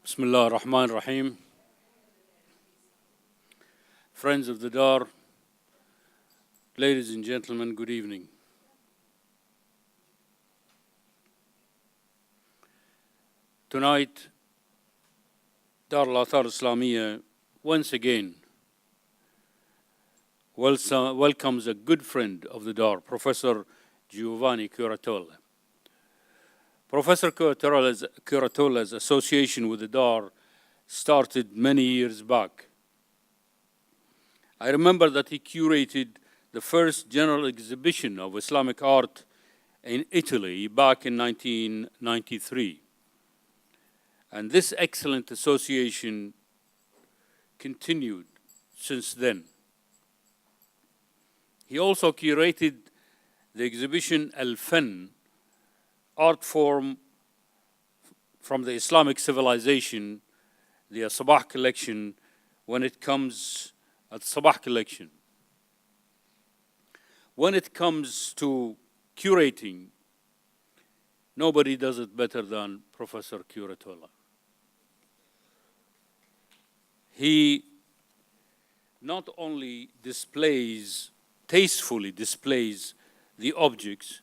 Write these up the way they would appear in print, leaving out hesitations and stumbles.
Bismillah ar-Rahman ar-Rahim. Friends of the Dar, ladies and gentlemen, good evening. Tonight, al-Athar al-Islamiyyah once again welcomes a good friend of the Dar, Professor Giovanni Curatola. Professor Curatola's association with the Dar started many years back. I remember that he curated the first general exhibition of Islamic art in Italy back in 1993. And this excellent association continued since then. He also curated the exhibition Al-Fan, art form from the Islamic civilization, the Sabah collection, when it comes at Sabah collection. When it comes to curating, nobody does it better than Professor Curatola. He not only tastefully displays the objects,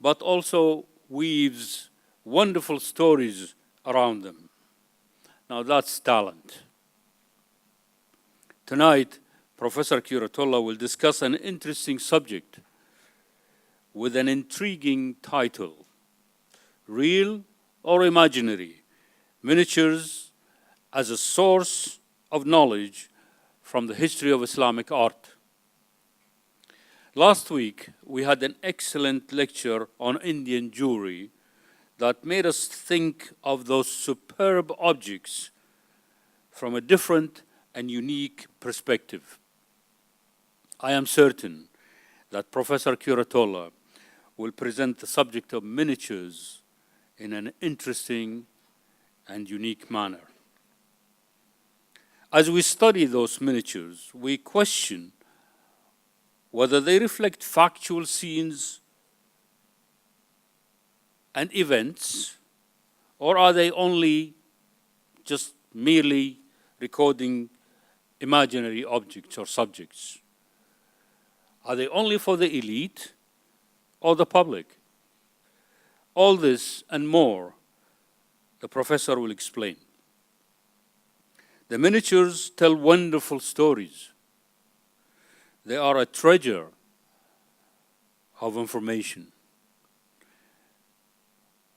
but also weaves wonderful stories around them. Now that's talent. Tonight, Professor Curatola will discuss an interesting subject with an intriguing title: Real or Imaginary? Miniatures as a source of knowledge from the history of Islamic art. Last week, we had an excellent lecture on Indian jewelry that made us think of those superb objects from a different and unique perspective. I am certain that Professor Curatola will present the subject of miniatures in an interesting and unique manner. As we study those miniatures, we question whether they reflect factual scenes and events, or are they only just merely recording imaginary objects or subjects? Are they only for the elite or the public? All this and more, the professor will explain. The miniatures tell wonderful stories. They are a treasure of information.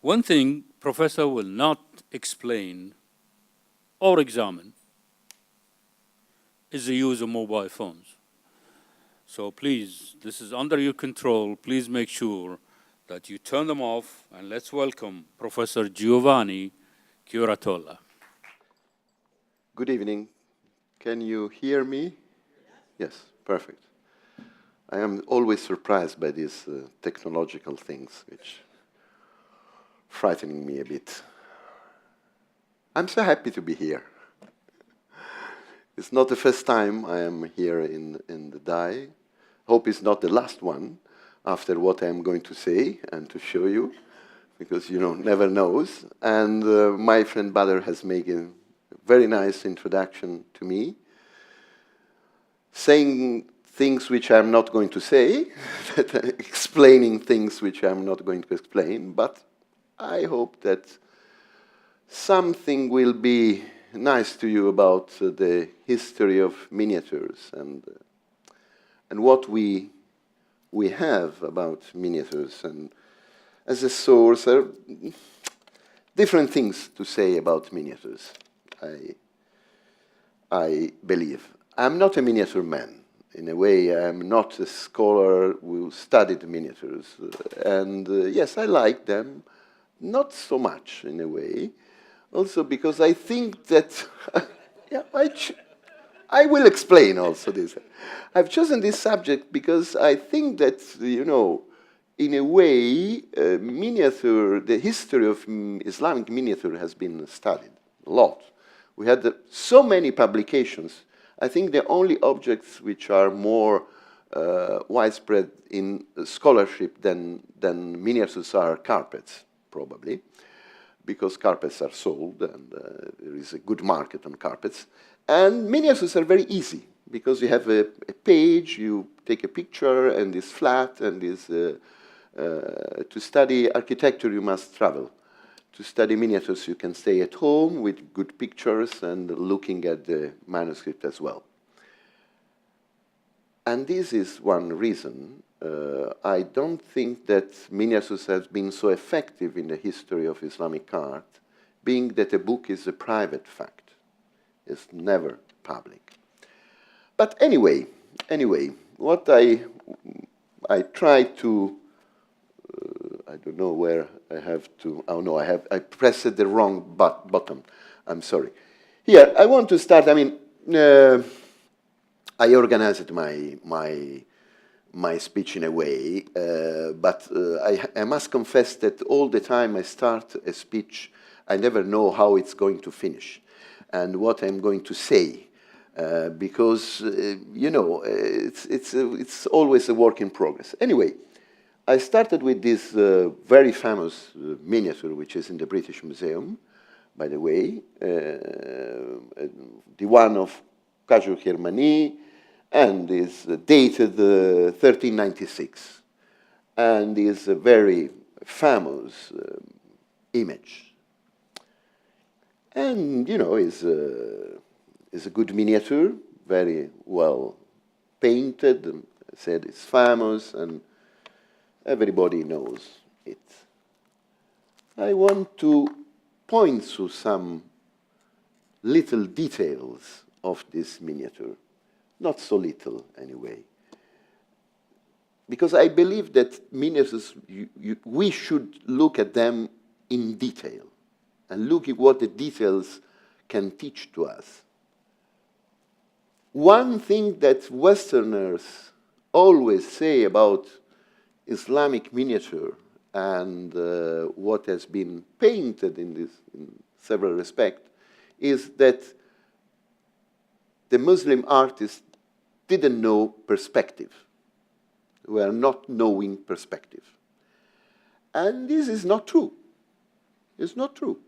One thing Professor will not explain or examine is the use of mobile phones. So please, this is under your control. Please make sure that you turn them off, and let's welcome Professor Giovanni Curatola. Good evening. Can you hear me? Yes, perfect. I am always surprised by these technological things, which frightening me a bit. I'm so happy to be here. It's not the first time I am here in the DAI. Hope it's not the last one after what I'm going to say and to show you, because never knows. And my friend Badr has made a very nice introduction to me, saying things which I'm not going to say, explaining things which I'm not going to explain, but I hope that something will be nice to you about the history of miniatures and what we have about miniatures, and as a source, different things to say about miniatures, I believe. I'm not a miniature man. In a way, I'm not a scholar who studied miniatures. And yes, I like them, not so much in a way. Also because I think that, yeah, I will explain also this. I've chosen this subject because I think that, in a way, the history of Islamic miniature has been studied a lot. We had so many publications. I think the only objects which are more widespread in scholarship than miniatures are carpets, probably. because carpets are sold and there is a good market on carpets. And miniatures are very easy because you have a page, you take a picture and it's flat and is, to study architecture you must travel. To study miniatures you can stay at home with good pictures and looking at the manuscript as well. And this is one reason I don't think that miniatures have been so effective in the history of Islamic art, being that a book is a private fact. It's never public. But anyway, what I try to, I don't know where I have to, oh no, I pressed the wrong button. I'm sorry. Here, I want to start, I mean, I organized my speech in a way, but I must confess that all the time I start a speech, I never know how it's going to finish and what I'm going to say, because you know it's always a work in progress. Anyway, I started with this very famous miniature, which is in the British Museum, by the way, the one of Cajo Germani, and is dated 1396, and is a very famous image. And, you know, is a good miniature, very well painted, and said it's famous, and everybody knows it. I want to point to some little details of this miniature. Not so little, anyway. Because I believe that miniatures, we should look at them in detail and look at what the details can teach to us. One thing that Westerners always say about Islamic miniature and what has been painted in several respects is that the Muslim artists didn't know perspective. We are not knowing perspective. And this is not true. It's not true.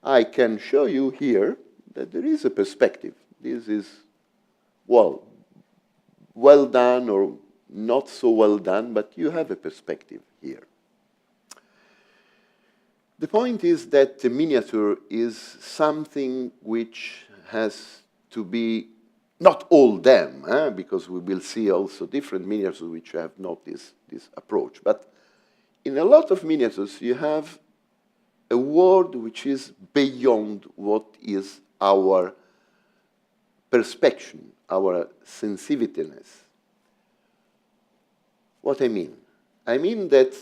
I can show you here that there is a perspective. This is, well done or not so well done, but you have a perspective here. The point is that the miniature is something which has to be, not all them, because we will see also different miniatures which have not this approach. But in a lot of miniatures, you have a world which is beyond what is our perspection, our sensitiveness. What I mean? I mean that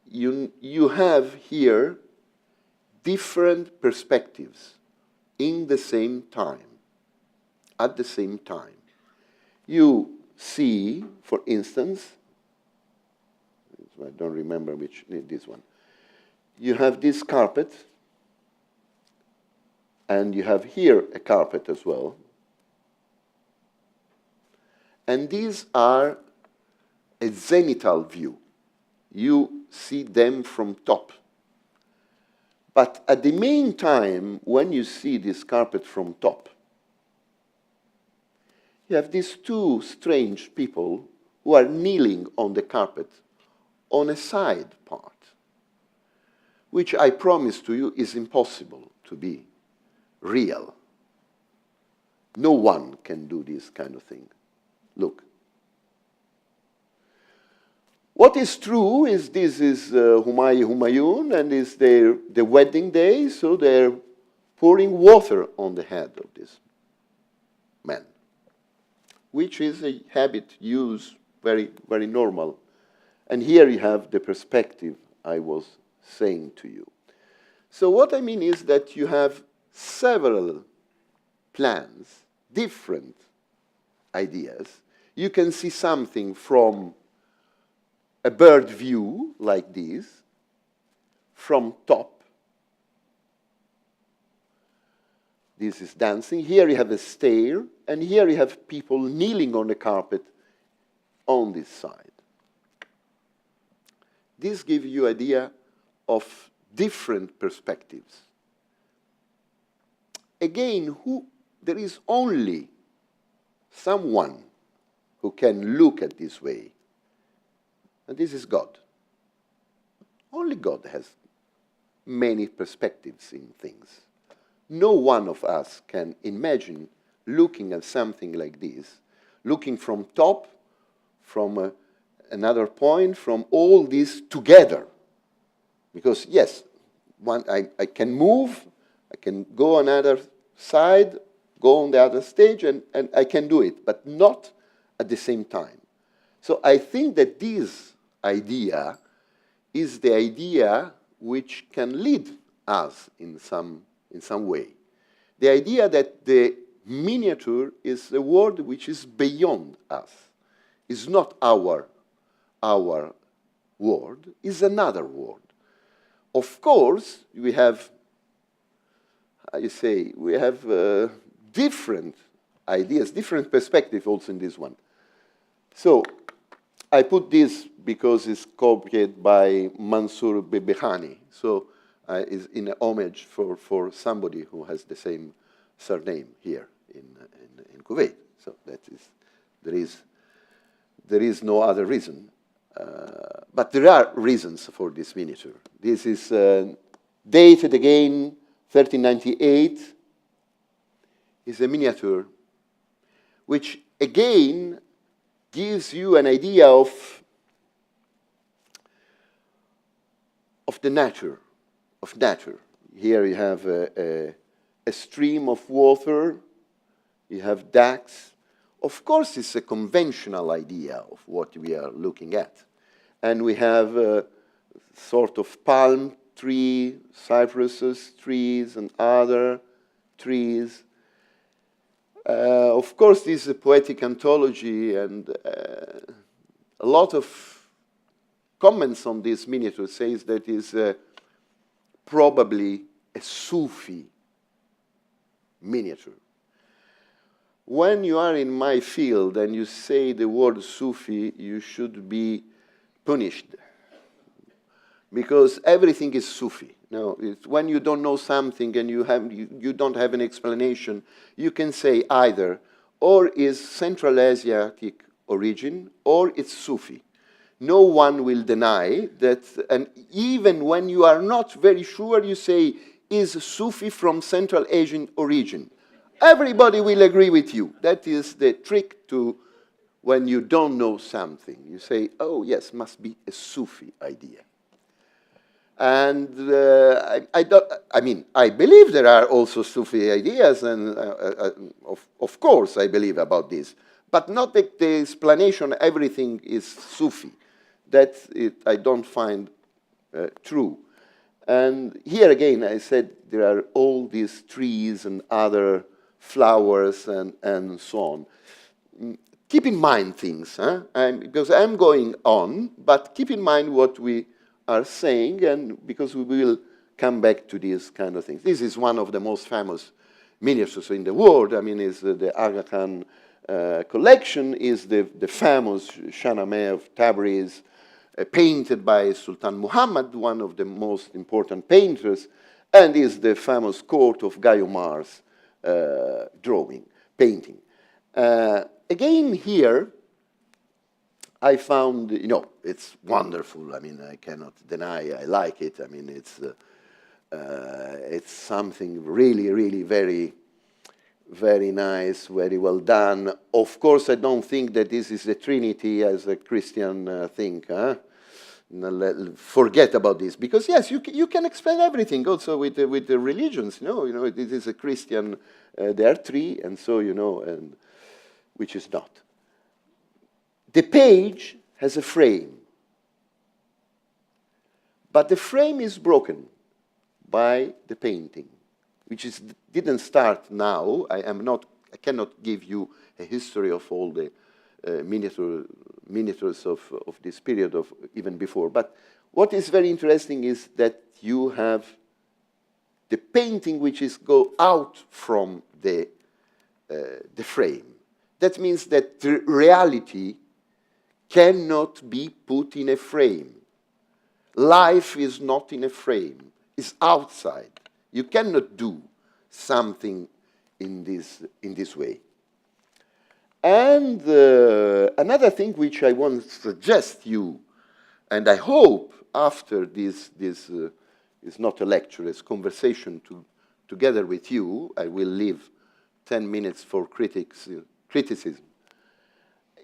you have here different perspectives in the same time. At the same time. You see, for instance, I don't remember which, this one. You have this carpet, and you have here a carpet as well. And these are a zenithal view. You see them from top. But at the main time, when you see this carpet from top, you have these two strange people who are kneeling on the carpet on a side part, which I promise to you is impossible to be real. No one can do this kind of thing. Look. What is true is this is Humayun, and it's their wedding day, so they're pouring water on the head of this man, which is a habit used very, very normal. And here you have the perspective I was saying to you. So what I mean is that you have several plans, different ideas. You can see something from a bird view like this, from top. This is dancing. Here you have a stair, and here you have people kneeling on the carpet on this side. This gives you an idea of different perspectives. Again, there is only someone who can look at this way, and this is God. Only God has many perspectives in things. No one of us can imagine looking at something like this, looking from top, from another point, from all this together. Because yes, I can move, I can go another side, go on the other stage, and I can do it, but not at the same time. So I think that this idea is the idea which can lead us in some way. The idea that the miniature is a world which is beyond us, is not our world, is another world. Of course, we have, how you say, we have different ideas, different perspectives also in this one. So I put this because it's copied by Mansour Bebehani. So it's in a homage for somebody who has the same surname here in Kuwait. So that is, there is no other reason. But there are reasons for this miniature. This is dated again, 1398. Is a miniature which again gives you an idea of the nature, of nature. Here you have a stream of water, you have ducks. Of course, it's a conventional idea of what we are looking at. And we have a sort of palm tree, cypresses trees, and other trees. Of course, this is a poetic anthology, and a lot of comments on this miniature says that is probably a Sufi miniature. When you are in my field and you say the word Sufi, you should be punished, because everything is Sufi. No, it's when you don't know something and you don't have an explanation, you can say either, or is Central Asiatic origin, or it's Sufi. No one will deny that, and even when you are not very sure, you say, is Sufi from Central Asian origin. Everybody will agree with you. That is the trick to when you don't know something. You say, oh, yes, must be a Sufi idea. And I believe there are also Sufi ideas, and of course I believe about this, but not that the explanation, everything is Sufi. That I don't find true. And here again, I said there are all these trees and other flowers and so on. Keep in mind things, huh? Because I'm going on, but keep in mind what we are saying, and because we will come back to these kind of things. This is one of the most famous miniatures in the world. I mean, it's the Aga Khan collection is the famous Shahnameh of Tabriz, painted by Sultan Muhammad, one of the most important painters, and is the famous court of Guyomar's painting. Again here, I found, it's wonderful. I mean, I cannot deny I like it. I mean, it's something really, really very, very nice, very well done. Of course, I don't think that this is the Trinity as a Christian thing. Huh? Forget about this, because yes, you can explain everything also with the religions. This is a Christian. There are three, and so and which is not. The page has a frame, but the frame is broken by the painting, which didn't start now. I cannot give you a history of all the miniatures of this period of even before. But what is very interesting is that you have the painting which go out from the frame. That means that the reality cannot be put in a frame. Life is not in a frame. is outside. You cannot do something in this way. And another thing which I want to suggest you, and I hope after this is not a lecture, it's conversation together with you, I will leave 10 minutes for criticism,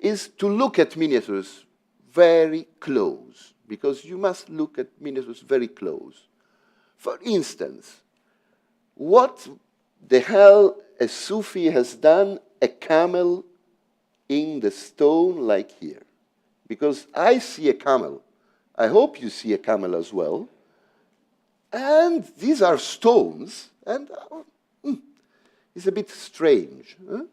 is to look at miniatures very close, because you must look at miniatures very close. For instance, what the hell a Sufi has done a camel in the stone like here? Because I see a camel. I hope you see a camel as well. And these are stones, and it's a bit strange. Huh?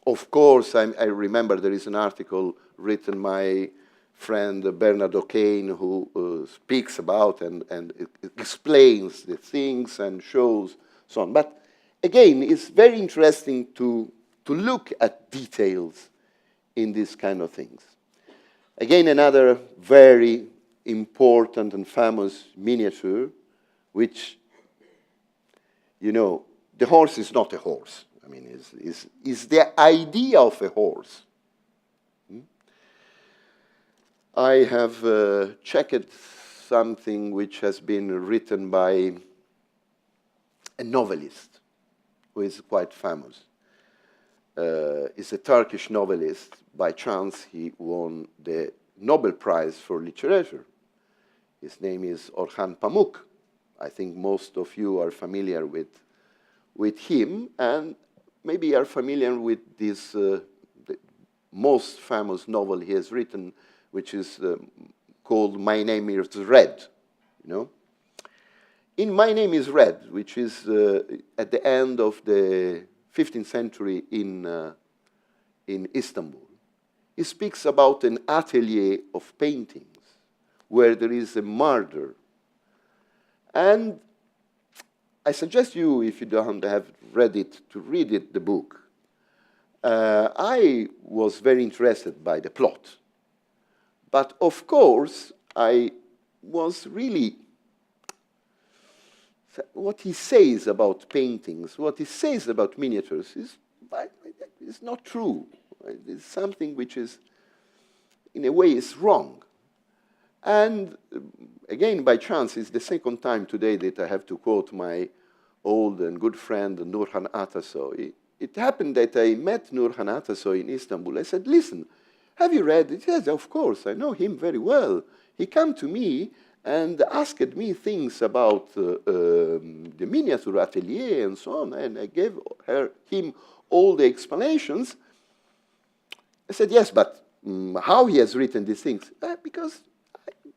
Of course, I remember there is an article written by friend Bernard O'Kane who speaks about and explains the things and shows so on. But again, it's very interesting to look at details in these kind of things. Again, another very important and famous miniature, which, you know, the horse is not a horse. I mean, is the idea of a horse. I have checked something which has been written by a novelist who is quite famous. He's a Turkish novelist. By chance, he won the Nobel Prize for Literature. His name is Orhan Pamuk. I think most of you are familiar with him, and maybe are familiar with this the most famous novel he has written, which is called My Name is Red. You know, in My Name is Red, which is at the end of the 15th century in Istanbul, he speaks about an atelier of paintings where there is a murder. And I suggest you, if you don't have read it, to read it, the book. I was very interested by the plot. But of course, I was really, what he says about paintings, what he says about miniatures is not true. It's something which is, in a way, is wrong. And again, by chance, it's the second time today that I have to quote my old and good friend Nurhan Atasoy. It happened that I met Nurhan Atasoy in Istanbul. I said, listen, have you read it? Yes, of course, I know him very well. He came to me and asked me things about the miniature atelier and so on, and I gave him all the explanations. I said, yes, but how he has written these things? Because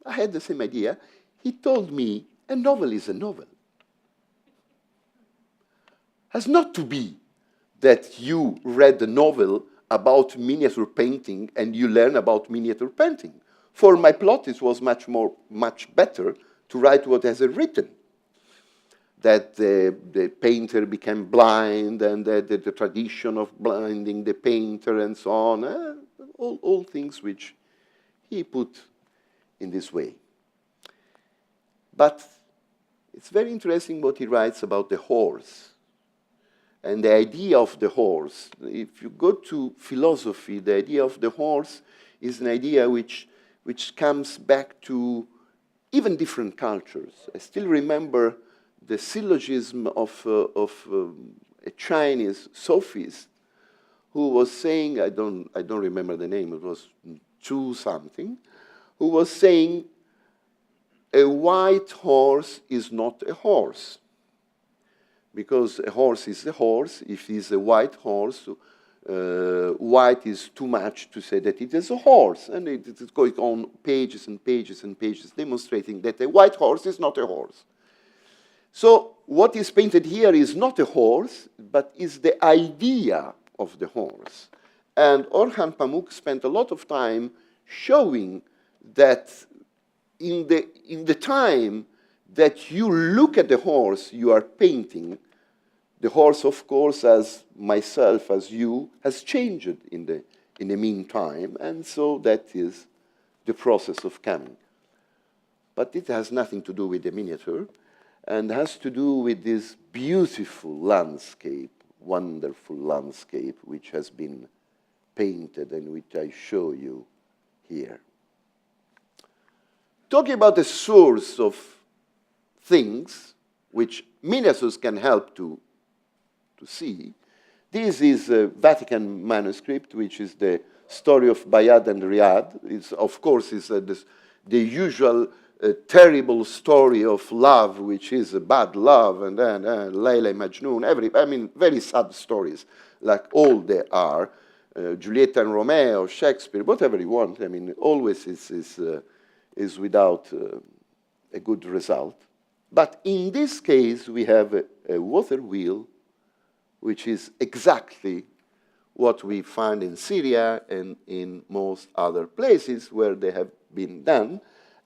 I had the same idea. He told me a novel is a novel. Has not to be that you read a novel about miniature painting and you learn about miniature painting. For my plot, it was much better to write what has written. That the painter became blind, and the tradition of blinding the painter and so on. All things which he put in this way. But it's very interesting what he writes about the horse and the idea of the horse. If you go to philosophy, the idea of the horse is an idea which comes back to even different cultures. I still remember the syllogism of a Chinese sophist who was saying, I don't remember the name, it was Chu something, who was saying, a white horse is not a horse. Because a horse is a horse. If it's a white horse, white is too much to say that it is a horse. And it is going on pages and pages and pages demonstrating that a white horse is not a horse. So what is painted here is not a horse, but is the idea of the horse. And Orhan Pamuk spent a lot of time showing that in the time that you look at the horse you are painting, the horse, of course, as myself, as you, has changed in the meantime, and so that is the process of coming. But it has nothing to do with the miniature. and has to do with this beautiful landscape, wonderful landscape, which has been painted and which I show you here. Talking about the source of things which miniatures can help to see, this is a Vatican manuscript, which is the story of Bayard and Riyadh. It's, of course, is the usual terrible story of love, which is a bad love, and then Layla Majnun, very sad stories, like all they are. Juliet and Romeo, Shakespeare, whatever you want. Always is without a good result. But in this case, we have a water wheel, which is exactly what we find in Syria and in most other places where they have been done.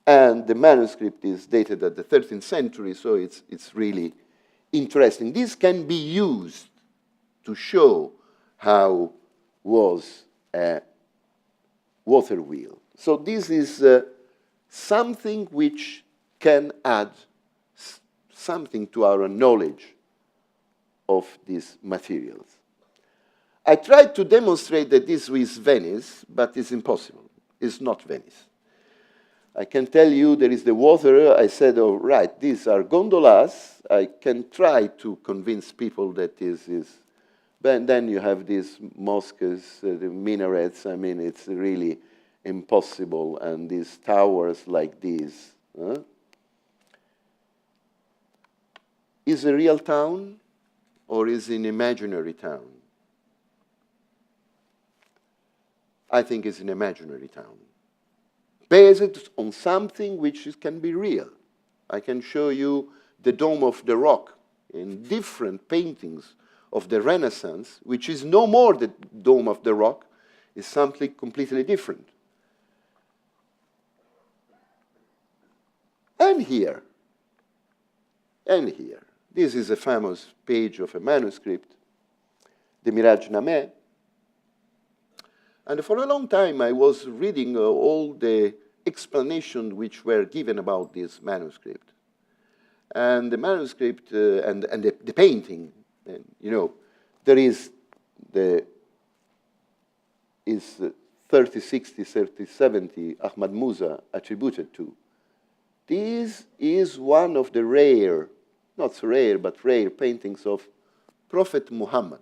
And the manuscript is dated at the 13th century, so it's really interesting. This can be used to show how was a water wheel. So this is something which can add something to our knowledge of these materials. I tried to demonstrate that this is Venice, but it's impossible. It's not Venice. I can tell you there is the water. I said, oh, right, these are gondolas. I can try to convince people that this is. But then you have these mosques, the minarets. It's really impossible. And these towers like these. Is a real town or is an imaginary town? I think it's an imaginary town, based on something which can be real. I can show you the Dome of the Rock in different paintings of the Renaissance, which is no more the Dome of the Rock, is something completely different. And here. This is a famous page of a manuscript, the Miraj-Nameh. And for a long time, I was reading all the explanations which were given about this manuscript. And the manuscript and the painting, and, there is 3060, 3070 Ahmad Musa attributed to. This is one of the rare, not so rare, but rare paintings of Prophet Muhammad.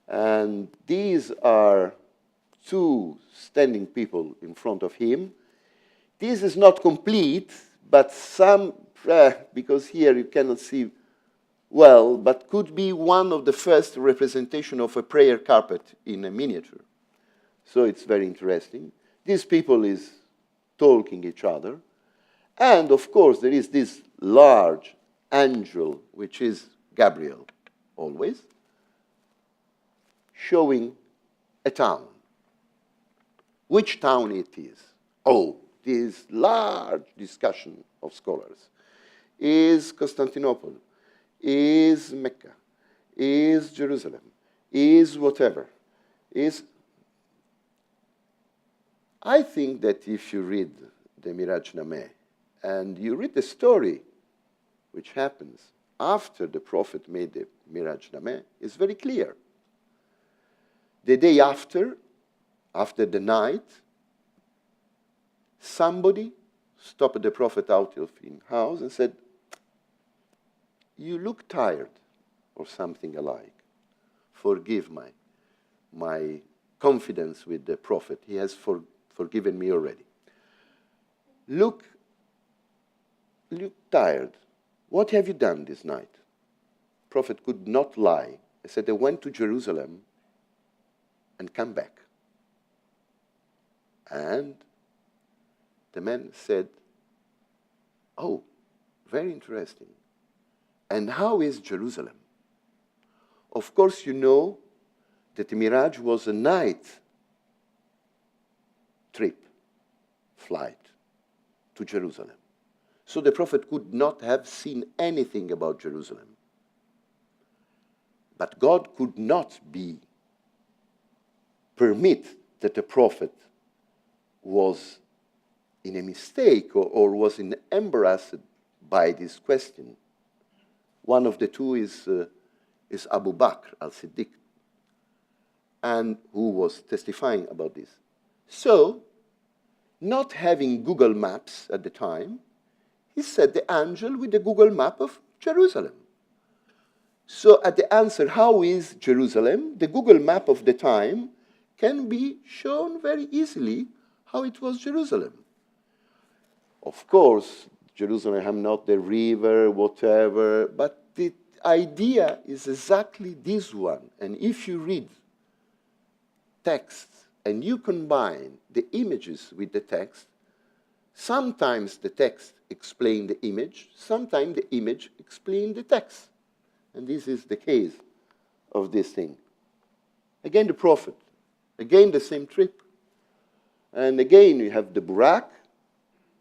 And these are two standing people in front of him. This is not complete, but some, because here you cannot see well, but could be one of the first representation of a prayer carpet in a miniature. So it's very interesting. These people is talking each other. And of course, there is this large angel, which is Gabriel, always, showing a town. Which town it is? Oh, this large discussion of scholars. Is Constantinople? Is Mecca? Is Jerusalem? Is whatever? I think that if you read the Miraj-Nameh and you read the story which happens after the Prophet made the Miraj-Nameh, it's very clear. The day after the night, somebody stopped the Prophet out of his house and said, "You look tired," or something alike. "Forgive my confidence with the Prophet. He has forgiven me already. Look tired. What have you done this night?" Prophet could not lie. He said, "I went to Jerusalem and come back." And the man said, "Oh, very interesting. And how is Jerusalem?" Of course, you know that the Miraj was a night trip, flight to Jerusalem. So the Prophet could not have seen anything about Jerusalem. But God could not permit that the Prophet was in a mistake or was embarrassed by this question. One of the two is Abu Bakr al-Siddiq, and who was testifying about this. So, not having Google Maps at the time, he said the angel with the Google map of Jerusalem. So at the answer, how is Jerusalem, the Google map of the time can be shown very easily how it was Jerusalem. Of course, Jerusalem have not the river, whatever, but the idea is exactly this one. And if you read text and you combine the images with the text, sometimes the text explains the image, sometimes the image explains the text. And this is the case of this thing. Again, the prophet. Again, the same trip. And again, you have the Burak,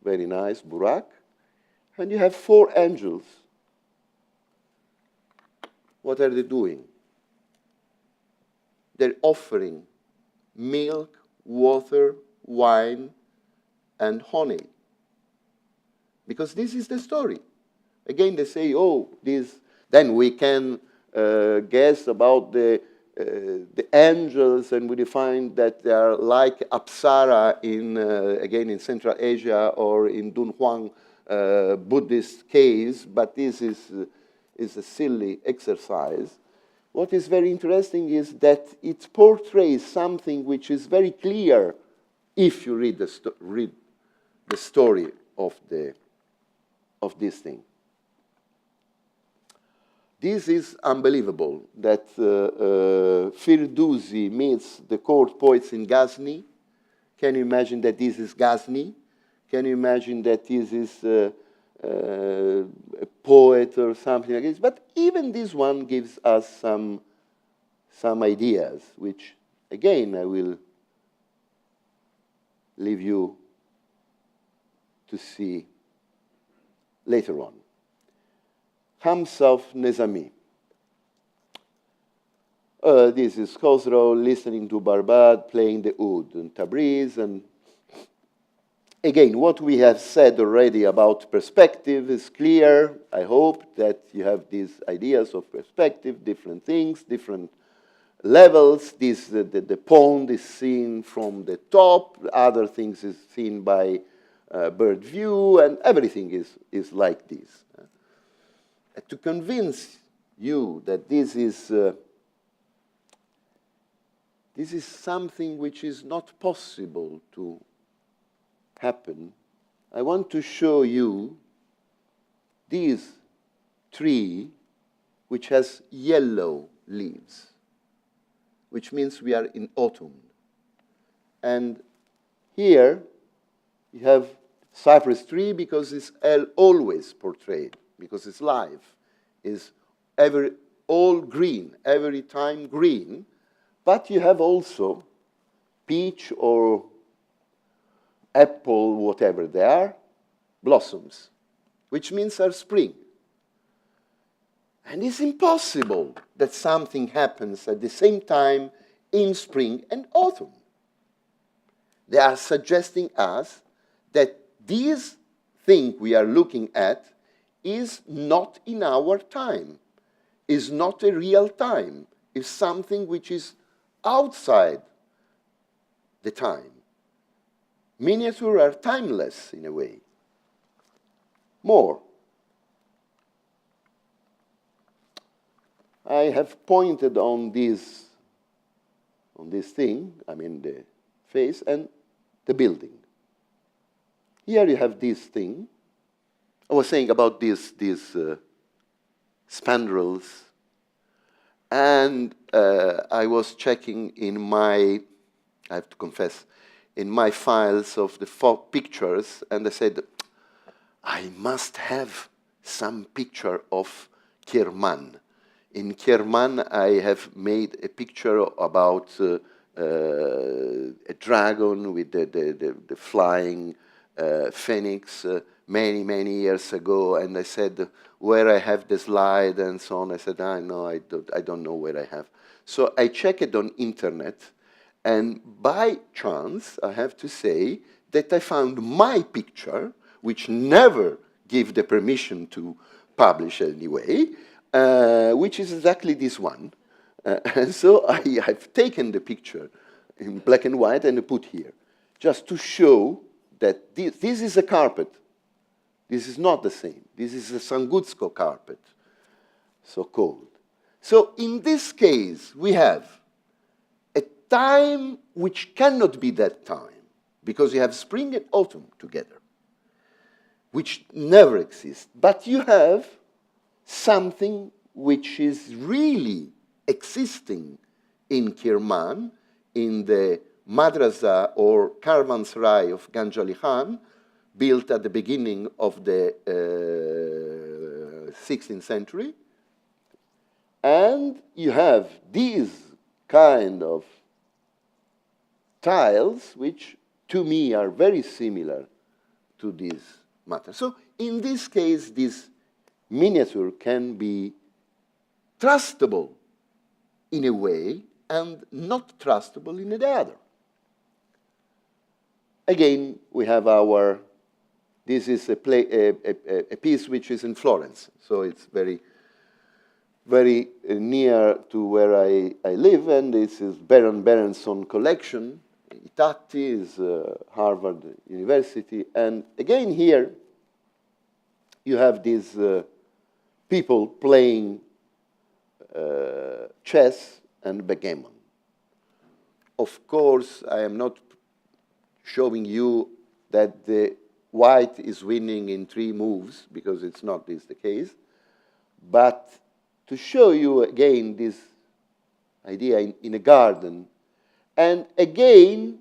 very nice Burak, and you have 4 angels. What are they doing? They're offering milk, water, wine, and honey. Because this is the story. Again, they say, oh, this. Then we can guess about the angels, and we define that they are like Apsara again in Central Asia or in Dunhuang Buddhist caves, but this is a silly exercise. What is very interesting is that it portrays something which is very clear if you read the story of this thing. This is unbelievable, that Firdusi meets the court poets in Ghazni. Can you imagine that this is Ghazni? Can you imagine that this is a poet or something like this? But even this one gives us some ideas, which, again, I will leave you to see later on. Hamsaf Nezami. This is Khosrow listening to Barbad, playing the oud, and Tabriz. And again, what we have said already about perspective is clear. I hope that you have these ideas of perspective, different things, different levels. The pond is seen from the top, other things is seen by bird view, and everything is like this. To convince you that this is something which is not possible to happen, I want to show you this tree which has yellow leaves, which means we are in autumn. And here you have cypress tree because it's always portrayed, because it's live, is all green, every time green, but you have also peach or apple, whatever they are, blossoms, which means are spring. And it's impossible that something happens at the same time in spring and autumn. They are suggesting us that this thing we are looking at is not in our time, is not a real time, is something which is outside the time. Miniatures are timeless in a way. More. I have pointed on this thing, I mean the face, and the building. Here you have this thing. I was saying about these spandrels, and I was checking in my, I have to confess, in my files of the pictures, and I said, I must have some picture of Kirman. In Kirman, I have made a picture about a dragon with the flying phoenix many years ago, and I said where I have the slide and so on. I said, no, I don't know where I have. So I checked it on internet, and by chance, I have to say that I found my picture, which never give the permission to publish anyway, which is exactly this one. And so I've taken the picture in black and white and put here, just to show that this is a carpet. This is not the same. This is a Sangutsko carpet, so-called. So in this case, we have a time which cannot be that time, because you have spring and autumn together, which never exists. But you have something which is really existing in Kirman, in the madrasa or caravanserai of Ganj Ali Khan, built at the beginning of the 16th century. And you have these kind of tiles, which to me are very similar to this matter. So in this case, this miniature can be trustable in a way and not trustable in the other. Again, we have our, this is a piece which is in Florence, so it's very, very near to where I live, and this is Baron Berenson collection. Itatti is Harvard University, and again here you have these people playing chess and backgammon. Of course, I am not showing you that the white is winning in 3 moves, because it's not this the case, but to show you again this idea in a garden. And again,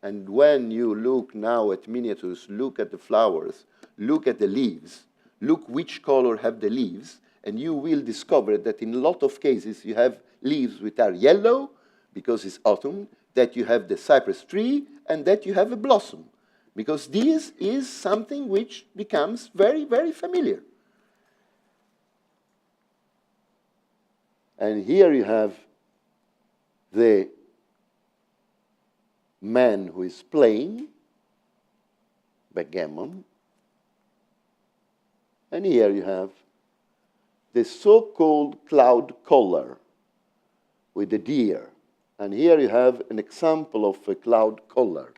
and when you look now at miniatures, look at the flowers, look at the leaves, look which color have the leaves, and you will discover that in a lot of cases you have leaves which are yellow, because it's autumn, that you have the cypress tree, and that you have a blossom, because this is something which becomes very, very familiar. And here you have the man who is playing backgammon, and here you have the so-called cloud collar with the deer. And here you have an example of a cloud collar,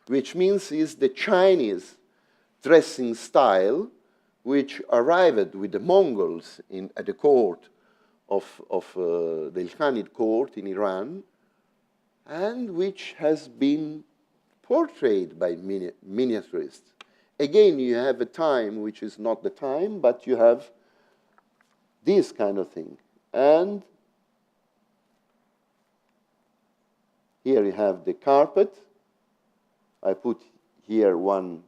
which means is the Chinese dressing style which arrived with the Mongols at the court of the Ilkhanid court in Iran, and which has been portrayed by miniaturists. Again, you have a time which is not the time, but you have this kind of thing. And here you have the carpet. I put here one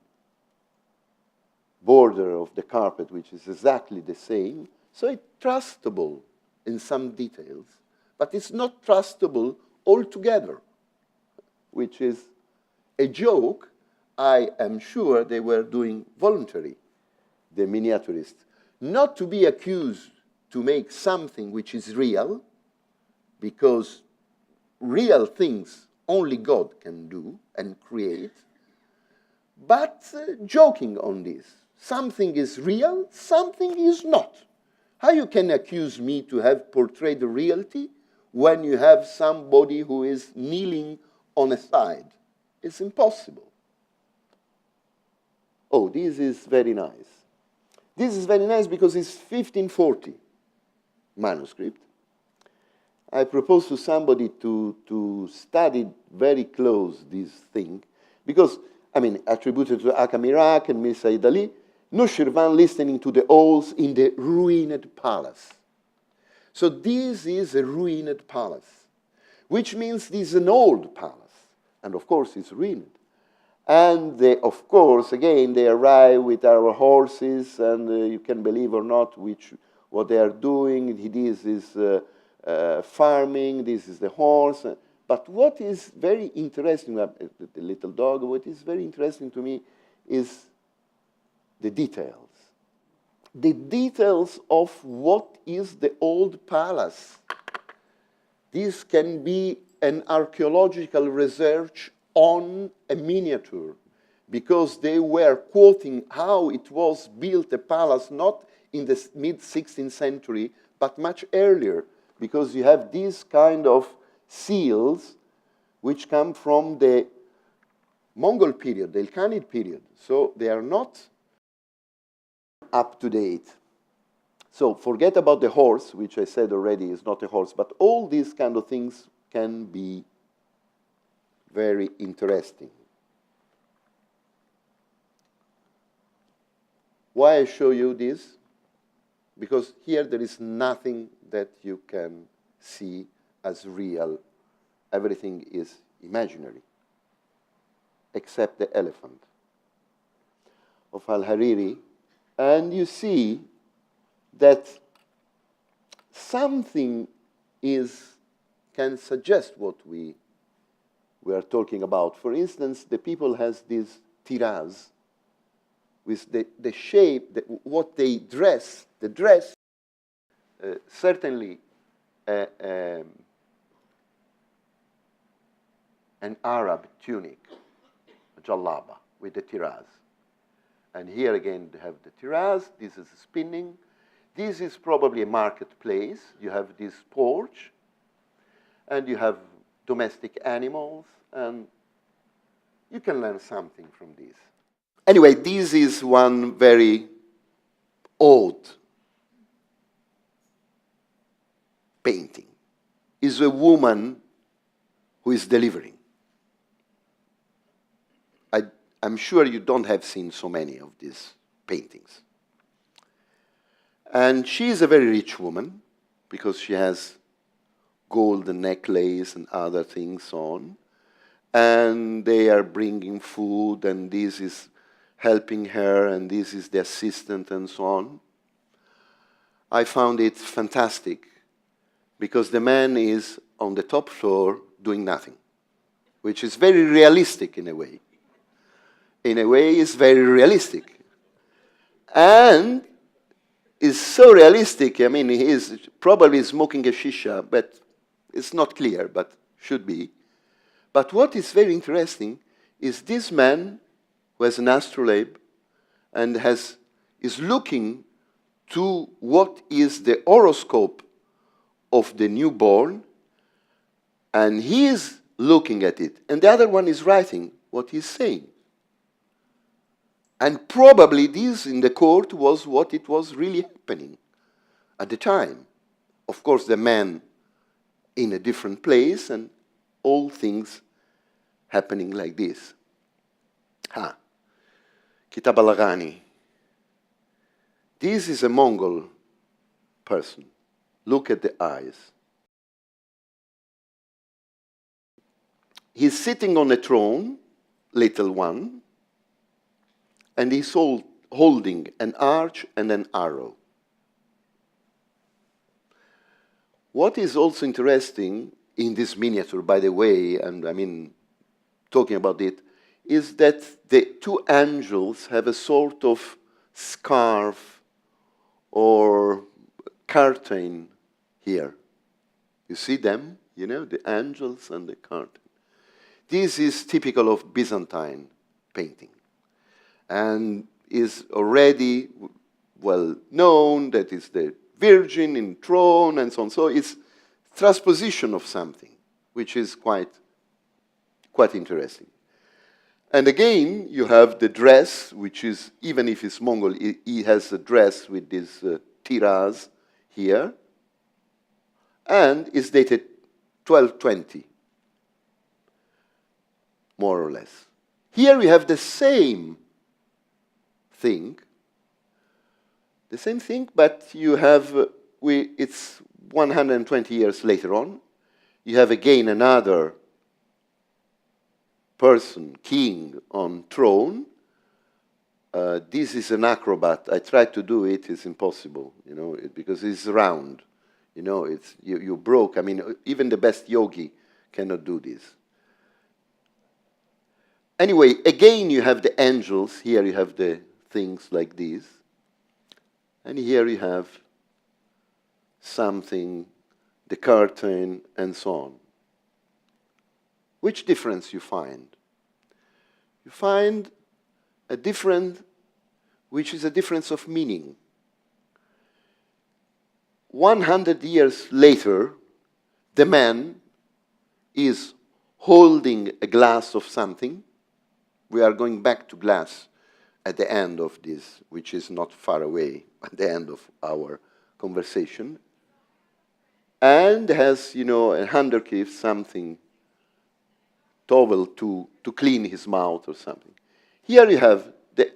border of the carpet, which is exactly the same. So it's trustable in some details, but it's not trustable altogether, which is a joke. I am sure they were doing voluntary, the miniaturists, not to be accused to make something which is real, because real things only God can do and create, but joking on this. Something is real, something is not. How you can accuse me to have portrayed the reality when you have somebody who is kneeling on a side? It's impossible. Oh, this is very nice. This is very nice because it's 1540 manuscript. I proposed to somebody to study very close this thing, because, I mean, attributed to Akam Iraq and Mir Said Ali, Nushirvan listening to the owls in the ruined palace. So this is a ruined palace, which means this is an old palace, and of course it's ruined. And they, of course, again, they arrive with our horses, and you can believe or not what they are doing. This is farming, this is the horse. But what is very interesting, the little dog, what is very interesting to me is the details. The details of what is the old palace. This can be an archaeological research on a miniature, because they were quoting how it was built, a palace, not in the mid-16th century, but much earlier, because you have these kind of seals which come from the Mongol period, the Ilkhanid period. So they are not up to date. So forget about the horse, which I said already is not a horse, but all these kind of things can be very interesting. Why I show you this? Because here there is nothing that you can see as real. Everything is imaginary, except the elephant of Al-Hariri. And you see that something can suggest what we are talking about. For instance, the people has this tiraz with the shape, what they dress, the dress, certainly an Arab tunic, a jalaba, with the tiraz. And here again, they have the tiraz. This is spinning. This is probably a marketplace. You have this porch, and you have domestic animals, and you can learn something from this. Anyway, this is one very old painting. It's a woman who is delivering. I'm sure you don't have seen so many of these paintings. And she is a very rich woman because she has gold necklace and other things on. And they are bringing food, and this is helping her, and this is the assistant, and so on. I found it fantastic because the man is on the top floor doing nothing, which is very realistic in a way. In a way, it's very realistic. And it's so realistic, I mean, he is probably smoking a shisha, but it's not clear, but should be. But what is very interesting is this man who has an astrolabe and is looking to what is the horoscope of the newborn, and he is looking at it, and the other one is writing what he's saying. And probably this in the court was what it was really happening at the time. Of course, the man in a different place and all things happening like this. Kitab al-Ghani. This is a Mongol person. Look at the eyes. He's sitting on a throne, little one, and he's holding an arch and an arrow. What is also interesting in this miniature, by the way, and I mean, talking about it, is that the two angels have a sort of scarf or curtain here. You see them? You know, the angels and the curtain. This is typical of Byzantine painting, and is already well known that is the Virgin in throne and so on. So it's transposition of something, which is quite interesting. And again, you have the dress, which is, even if it's Mongol, he has a dress with this tiraz here, and is dated 1220, more or less. Here we have the same thing, but you have, it's 120 years later on. You have again another person, king on throne. This is an acrobat. I tried to do it, it's impossible, you know, because it's round. You know, you broke. I mean, even the best yogi cannot do this. Anyway, again, you have the angels. Here you have the things like this. And here you have something, the curtain, and so on. Which difference you find? You find a difference which is a difference of meaning. 100 years later, the man is holding a glass of something. We are going back to glass at the end of this, which is not far away, at the end of our conversation, and has, you know, a handkerchief, something, towel to clean his mouth or something. Here you have the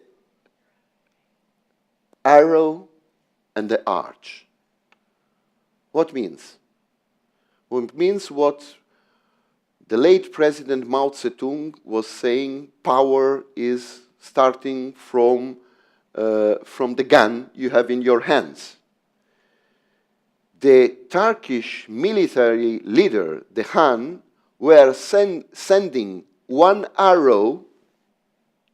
arrow and the arch. What means? Well, it means what the late President Mao Zedong was saying: power is starting from the gun you have in your hands. The Turkish military leader, the Khan, were sending one arrow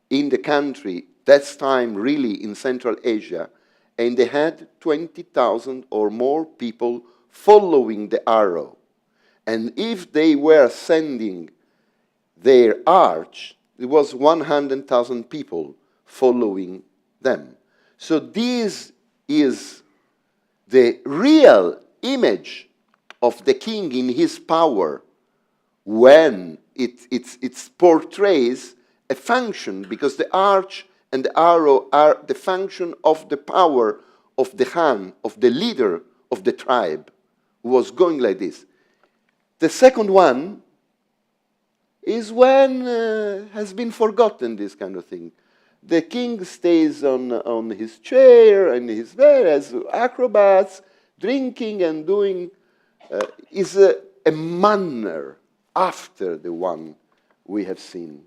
in the country, that's time really in Central Asia, and they had 20,000 or more people following the arrow. And if they were sending their arch, there was 100,000 people following them. So this is the real image of the king in his power when it portrays a function, because the arch and the arrow are the function of the power of the Khan, of the leader of the tribe, who was going like this. The second one is when has been forgotten, this kind of thing. The king stays on his chair and his bed as acrobats, drinking and doing, is a manner after the one we have seen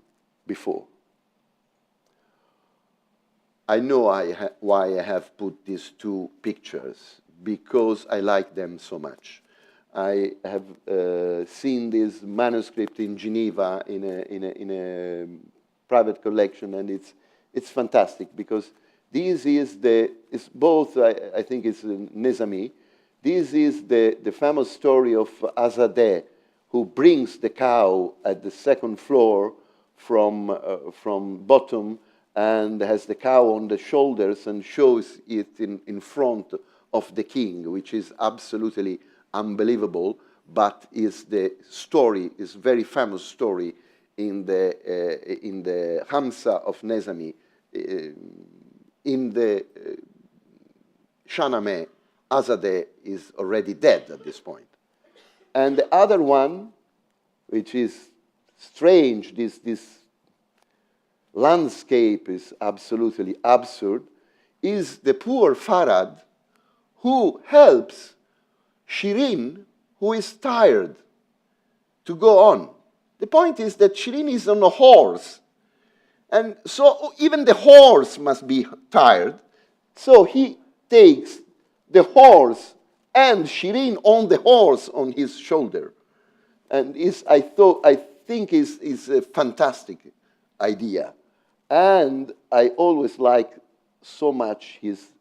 before. I know why I have put these two pictures, because I like them so much. I have seen this manuscript in Geneva in a private collection, and it's fantastic, because this is it's both, I think it's Nizami. This is the famous story of Azadeh, who brings the cow at the second floor from bottom, and has the cow on the shoulders and shows it in front of the king, which is absolutely unbelievable, but is the story, is very famous story in the Hamsa of Nizami. In the Shahnameh, Azadeh is already dead at this point. And the other one, which is strange, this landscape is absolutely absurd, is the poor Farad who helps Shirin, who is tired, to go on. The point is that Shirin is on a horse, and so even the horse must be tired. So he takes the horse and Shirin on the horse on his shoulder, and I think is a fantastic idea. And I always like so much his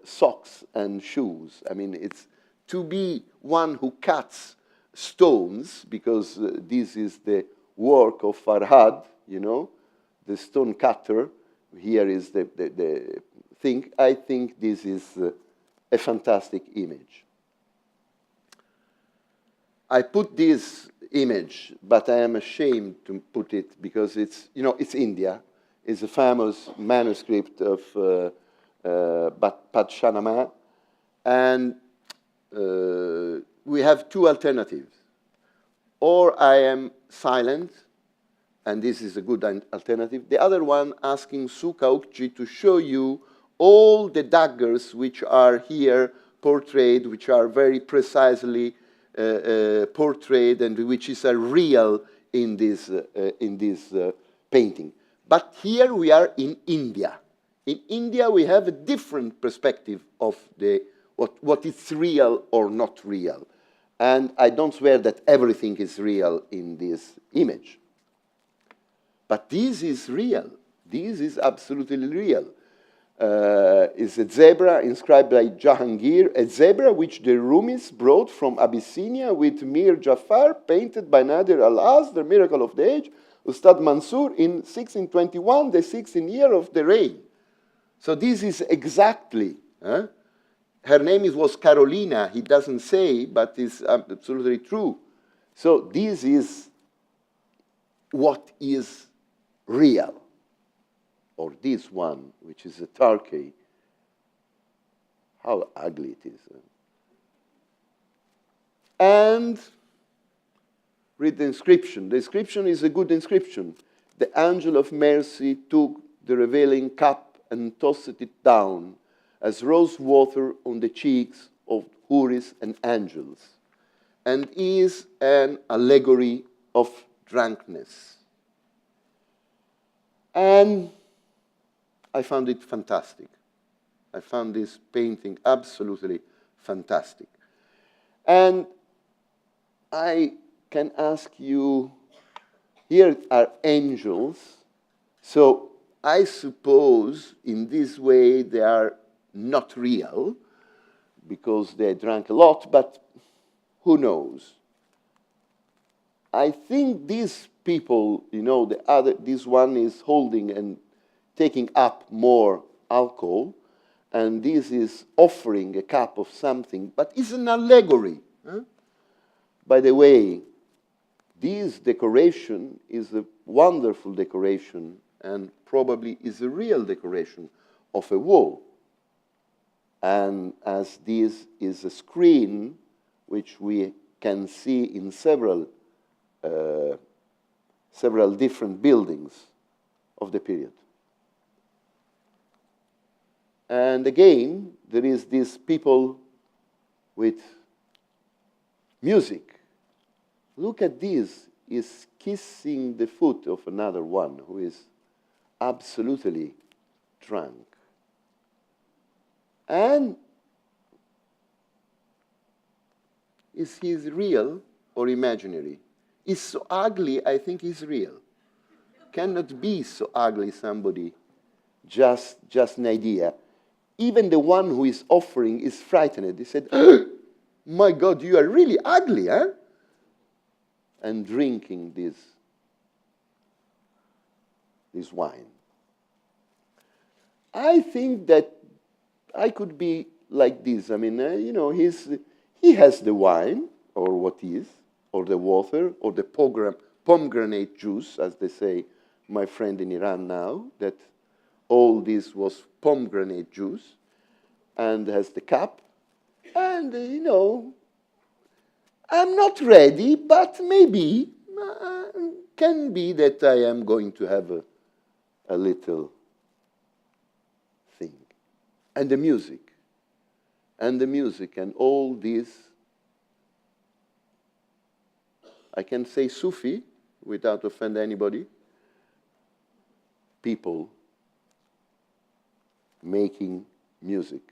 socks and shoes. I mean, it's to be one who cuts stones, because this is the work of Farhad, you know, the stone cutter. Here is the thing. I think this is a fantastic image. I put this image, but I am ashamed to put it because it's, you know, it's India. It's a famous manuscript of Shahnameh, and we have two alternatives. Or I am silent, and this is a good alternative. The other one, asking Suka Ukji to show you all the daggers which are here portrayed, which are very precisely portrayed, and which is real in this painting. But here we are in India. In India, we have a different perspective of what is real or not real. And I don't swear that everything is real in this image. But this is real. This is absolutely real. Is a zebra inscribed by Jahangir, a zebra which the Rumis brought from Abyssinia with Mir Jafar, painted by Nadir al-Az, the miracle of the age, Ustad Mansur in 1621, the 16th year of the reign. So this is exactly, her name was Carolina, he doesn't say, but it's absolutely true. So this is what is real, or this one, which is a Turkey. How ugly it is. And read the inscription. The inscription is a good inscription. The angel of mercy took the revealing cup and tossed it down as rose water on the cheeks of houris and angels, and is an allegory of drunkenness. And I found it fantastic. I found this painting absolutely fantastic. And I can ask you, here are angels, so I suppose in this way they are not real, because they drank a lot, but who knows? I think these people, you know, this one is holding and taking up more alcohol, and this is offering a cup of something, but it's an allegory. By the way, this decoration is a wonderful decoration and probably is a real decoration of a wall. And as this is a screen which we can see in several different buildings of the period. And again, there is these people with music. Look at this, is kissing the foot of another one who is absolutely drunk. And is he real or imaginary? Is so ugly, I think he's real. Cannot be so ugly somebody, just an idea. Even the one who is offering is frightened. He said, oh, my God, you are really ugly, huh? And drinking this wine. I think that I could be like this. I mean, you know, he has the wine, or what is, or the water, or the pomegranate juice, as they say, my friend in Iran now, that all this was pomegranate juice, and has the cup, and, you know, I'm not ready, but maybe, can be that I am going to have a little thing. And the music, and all this, I can say Sufi, without offending anybody, people making music.